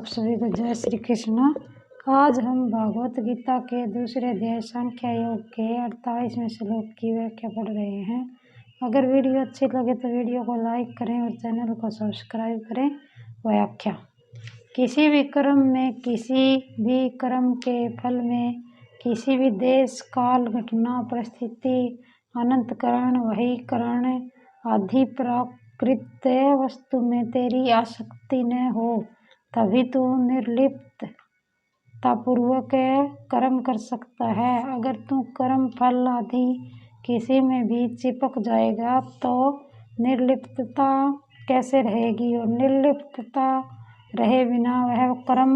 आप सभी को जय श्री कृष्ण। आज हम भागवत गीता के दूसरे अध्याय संख्या योग के 48वें श्लोक की व्याख्या पढ़ रहे हैं। अगर वीडियो अच्छी लगे तो वीडियो को लाइक करें और चैनल को सब्सक्राइब करें। व्याख्या। किसी भी कर्म में, किसी भी कर्म के फल में, किसी भी देश, काल, घटना, परिस्थिति, अनंत कारण, वही कारण आदि प्राकृत वस्तु में तेरी आसक्ति न हो, तभी तू निर्लिप्ततापूर्वक कर्म कर सकता है। अगर तू कर्म फल आदि किसी में भी चिपक जाएगा तो निर्लिप्तता कैसे रहेगी, और निर्लिप्तता रहे बिना वह कर्म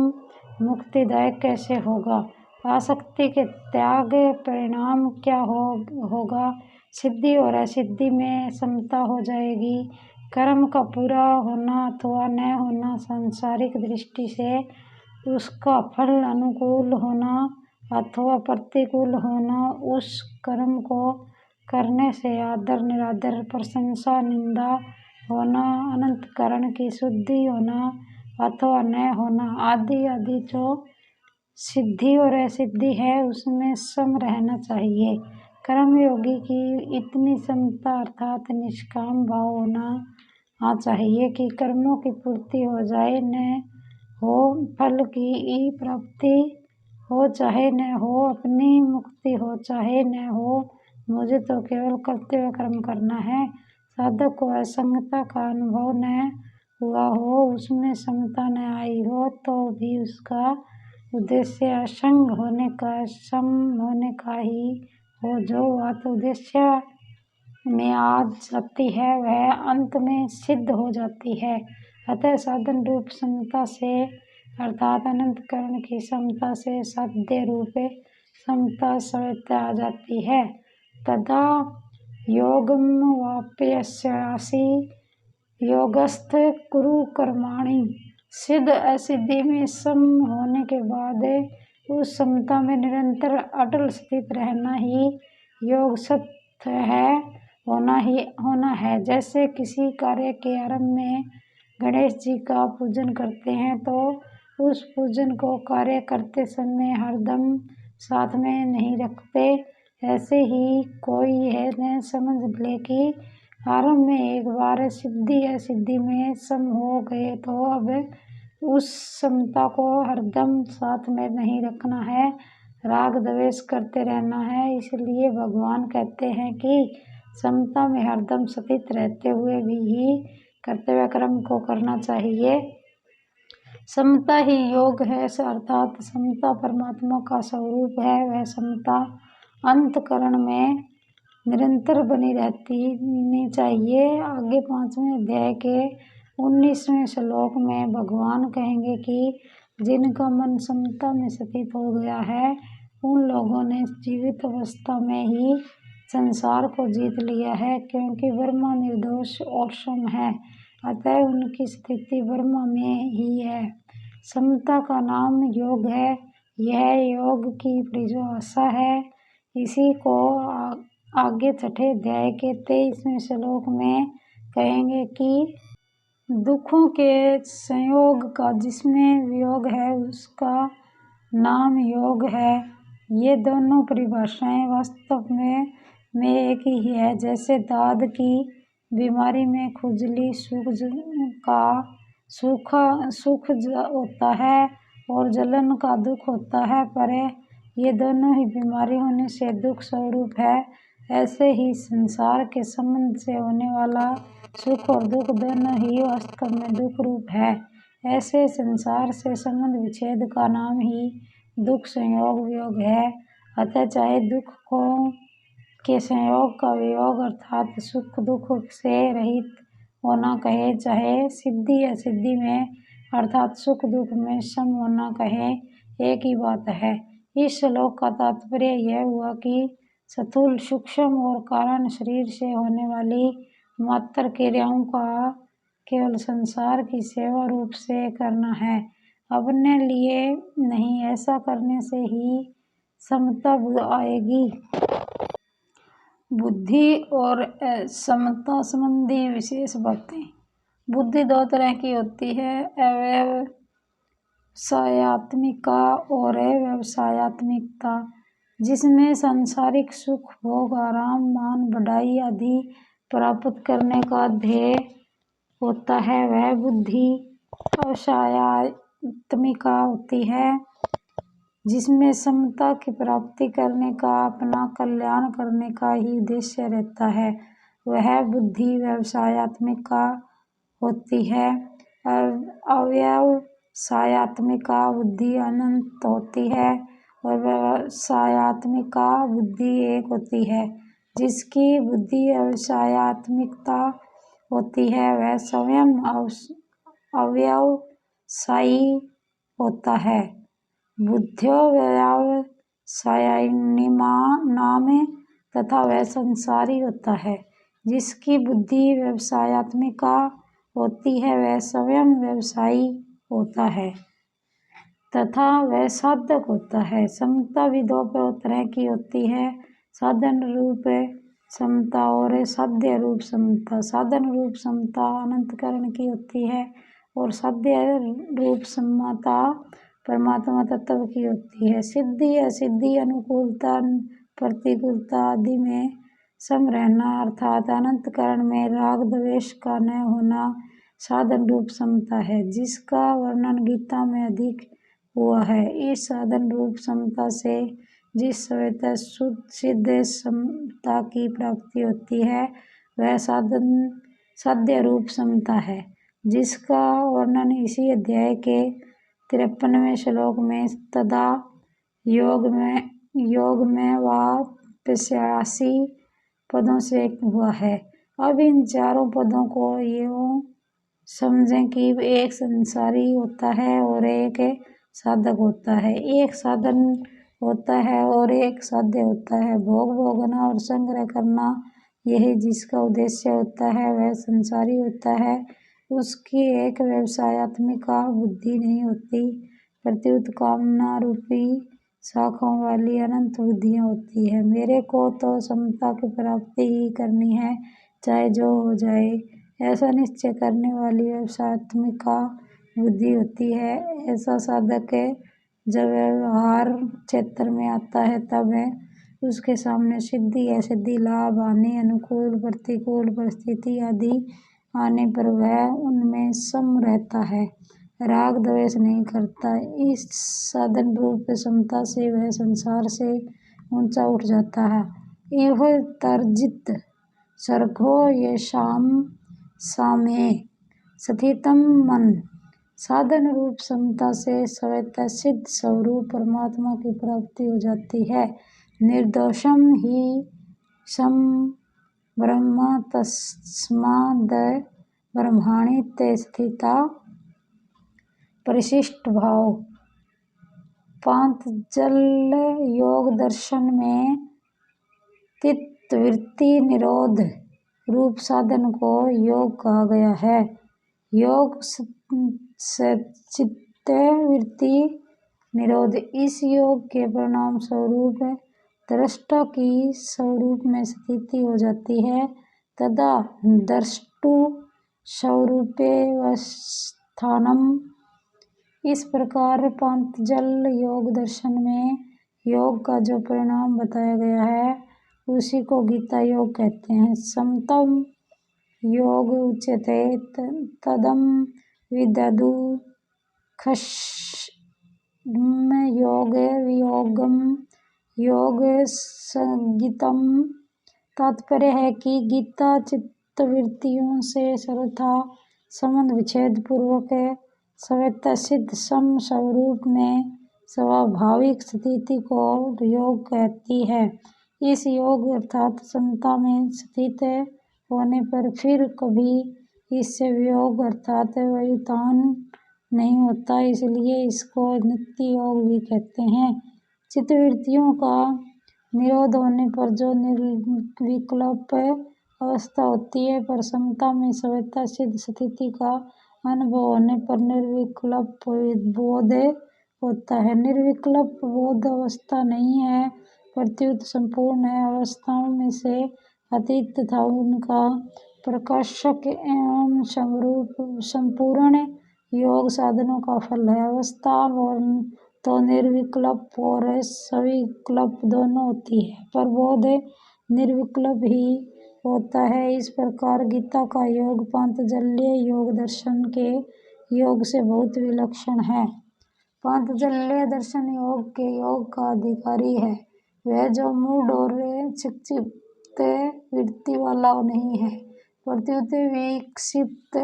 मुक्तिदायक कैसे होगा। आसक्ति के त्याग परिणाम क्या होगा। सिद्धि और असिद्धि में समता हो जाएगी। कर्म का पूरा होना अथवा न होना, सांसारिक दृष्टि से उसका फल अनुकूल होना अथवा प्रतिकूल होना, उस कर्म को करने से आदर निरादर, प्रशंसा निंदा होना, अनंत कारण की शुद्धि होना अथवा न होना आदि आदि जो सिद्धि और असिद्धि है उसमें सम रहना चाहिए। कर्मयोगी की इतनी समता अर्थात निष्काम भाव होना चाहिए कि कर्मों की पूर्ति हो जाए न हो, फल की प्राप्ति हो चाहे न हो, अपनी मुक्ति हो चाहे न हो, मुझे तो केवल कर्तव्य कर्म करना है। साधक को असंगता का अनुभव न हुआ हो, उसमें समता न आई हो, तो भी उसका उद्देश्य असंग होने का, सम होने का ही हो। जो बात उद्देश्य में आ जाती है वह अंत में सिद्ध हो जाती है। अतः साधन रूप समता से अर्थात अनंत करण की समता से साध्य रूप समता सहित आ जाती है। तदा योगम वाप्यस्यासि योगस्थ कुरु कर्माणि। सिद्ध असिद्धि में सम होने के बाद उस समता में निरंतर अटल स्थित रहना ही योग सत्य है, होना है। जैसे किसी कार्य के आरंभ में गणेश जी का पूजन करते हैं तो उस पूजन को कार्य करते समय हरदम साथ में नहीं रखते, ऐसे ही कोई यह न समझ ले कि आरंभ में एक बार सिद्धि असिद्धि में सम हो गए तो अब उस समता को हरदम साथ में नहीं रखना है, राग द्वेष करते रहना है। इसलिए भगवान कहते हैं कि समता में हरदम स्थित रहते हुए भी ही कर्तव्य कर्म को करना चाहिए। समता ही योग है, अर्थात समता परमात्मा का स्वरूप है। वह समता अंतःकरण में निरंतर बनी रहनी चाहिए। आगे 5वें अध्याय के 19वें श्लोक में भगवान कहेंगे कि जिनका मन समता में स्थित हो गया है उन लोगों ने जीवित अवस्था में ही संसार को जीत लिया है, क्योंकि ब्रह्मा निर्दोष और सम है, अतः उनकी स्थिति ब्रह्मा में ही है। समता का नाम योग है। यह योग की परिभाषा है। इसी को आगे 6ठे अध्याय के 23वें श्लोक में कहेंगे कि दुखों के संयोग का जिसमें वियोग है उसका नाम योग है। ये दोनों परिभाषाएं वास्तव में एक ही है। जैसे दाद की बीमारी में खुजली सुख होता है और जलन का दुख होता है, पर ये दोनों ही बीमारी होने से दुख स्वरूप है। ऐसे ही संसार के संबंध से होने वाला सुख और दुख दोनों ही वास्तव में दुख रूप है। ऐसे संसार से संबंध विच्छेद का नाम ही दुख संयोग वियोग है। अतः चाहे दुखों के संयोग का वियोग अर्थात सुख दुख से रहित होना कहे, चाहे सिद्धि असिद्धि में अर्थात सुख दुख में सम होना कहे, एक ही बात है। इस श्लोक का तात्पर्य यह हुआ कि स्थूल सूक्ष्म और कारण शरीर से होने वाली मात्र क्रियाओं का केवल संसार की सेवा रूप से करना है, अपने लिए नहीं। ऐसा करने से ही समता आएगी। बुद्धि और समता संबंधी विशेष बातें। बुद्धि दो तरह की होती है, अवयव व्यवसायत्मिका और व्यवसायत्मिकता, जिसमें सांसारिक सुख, भोग, आराम, मान, बढ़ाई आदि प्राप्त करने का ध्येय होता है, वह बुद्धि व्यवसायत्मिका होती है। जिसमें समता की प्राप्ति करने का, अपना कल्याण करने का ही उद्देश्य रहता है, वह बुद्धि व्यवसायत्मिका होती है। अव्यवसायत्मिका बुद्धि अनंत होती है और व्यवसायत्मिका बुद्धि एक होती है। जिसकी बुद्धि व्यवसायत्मिकता होती है, वह स्वयं अव्यवसायी होता है। बुद्ध्यो व्यवसायिनाम तथा वह संसारी होता है। जिसकी बुद्धि व्यवसायत्मिका होती है, वह स्वयं व्यवसायी होता है तथा वह साधक होता है। समता भी दो तरह की होती है, साधन रूप समता और साध्य रूप समता। साधन रूप समता अनंतकरण की होती है और साध्य रूप समता परमात्मा तत्व की होती है। सिद्धि असिद्धि, अनुकूलता प्रतिकूलता आदि में सम रहना अर्थात अनंतकरण में राग द्वेष का न होना साधन रूप समता है, जिसका वर्णन गीता में अधिक हुआ है। इस साधन रूप समता से जिस स्वतः सिद्ध समता की प्राप्ति होती है, वह साध्य रूप समता है, जिसका वर्णन इसी अध्याय के 53वें श्लोक में तथा योग में व 85 पदों से हुआ है। अब इन चारों पदों को यूं समझें कि एक संसारी होता है और एक साधक होता है, एक साधन होता है और एक साध्य होता है। भोग भोगना और संग्रह करना, यही जिसका उद्देश्य होता है, वह संसारी होता है। उसकी एक व्यवसायत्मिका बुद्धि नहीं होती, प्रत्युत कामना रूपी शाखाओं वाली अनंत बुद्धियाँ होती है। मेरे को तो समता की प्राप्ति ही करनी है, चाहे जो हो जाए, ऐसा निश्चय करने वाली व्यवसायत्मिका बुद्धि होती है। ऐसा साधक जब व्यवहार क्षेत्र में आता है, तब उसके सामने सिद्धि असिद्धि, लाभ, हानि, अनुकूल प्रतिकूल परिस्थिति आदि आने पर वह उनमें सम रहता है, राग द्वेष नहीं करता। इस साधन रूप समता से वह संसार से ऊंचा उठ जाता है। इह तर्जित सर्गो येषां साम्ये स्थितं मन। साधन रूप समता से स्वतः सिद्ध स्वरूप परमात्मा की प्राप्ति हो जाती है। निर्दोषम ही सम ब्रह्म तस्माद् ब्रह्माणि ते स्थिता। परिशिष्ट भाव। पातंजल योग दर्शन में चित्तवृत्ति निरोध रूप साधन को योग कहा गया है। योग से चित्तवृत्ति निरोध, इस योग के परिणाम स्वरूप दृष्टा की स्वरूप में स्थिति हो जाती है तथा द्रष्टु स्वरूपेवस्थानम। इस प्रकार पातंजल योग दर्शन में योग का जो परिणाम बताया गया है, उसी को गीता योग कहते हैं। समतम योग उच्यते तदम विदधु खश्म योग वियोगम योग संगीतम। तात्पर्य है कि गीता चित्तवृत्तियों से सर्वथा संबंध विच्छेद पूर्वक स्वतः सिद्ध सम स्वरूप में स्वाभाविक स्थिति को योग कहती है। इस योग अर्थात समता में स्थित होने पर फिर कभी इससे वियोग अर्थात व्युत्थान नहीं होता, इसलिए इसको नित्य योग भी कहते हैं। चित्तवृत्तियों का निरोध होने पर जो निर्विकल्प अवस्था होती है, पर समता में स्वतः सिद्ध स्थिति का अनुभव होने पर निर्विकल्प बोध होता है। निर्विकल्प बोध अवस्था नहीं है, प्रत्युत संपूर्ण अवस्थाओं में से अतीत तथा उनका प्रकाशक एवं संपूर्ण योग साधनों का फल है। अवस्था वर्ण तो निर्विकल्प और सविकल्प दोनों होती है, पर बोध निर्विकल्प ही होता है। इस प्रकार गीता का योग पांचजन्य योग दर्शन के योग से बहुत विलक्षण है। पांचजन्य दर्शन योग के योग का अधिकारी है वह जो मूढ़ और क्षिप्त वृत्ति वाला नहीं है, प्रत्युत विक्षिप्त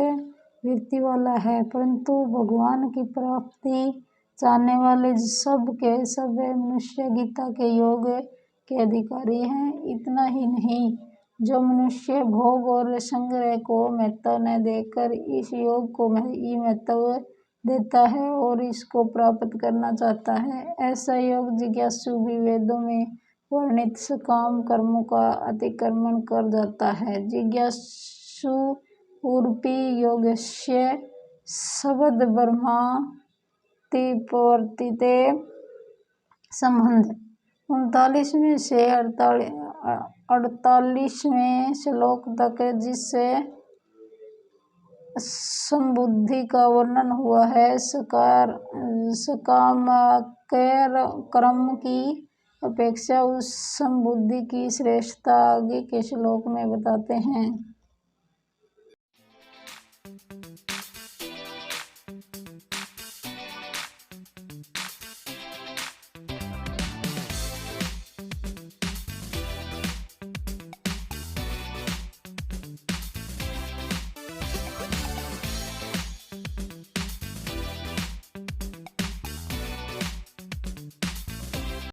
वृत्ति वाला है, परंतु भगवान की प्राप्ति चाहने वाले सब के सब मनुष्य गीता के योग के अधिकारी हैं। इतना ही नहीं, जो मनुष्य भोग और संग्रह को महत्व न देकर इस योग को ही महत्व देता है और इसको प्राप्त करना चाहता है, ऐसा योग जिज्ञासु भी वेदों में वर्णित सकाम कर्मों का अतिक्रमण कर जाता है। जिज्ञासु उर्पी योगस्य शब्द ब्रह्माति प्रवर्तिते संबंध 39वें से 48वें श्लोक तक जिससे संबुद्धि का वर्णन हुआ है, सकाम कर्म की अपेक्षा उस संबुद्धि की श्रेष्ठता आगे के श्लोक में बताते हैं।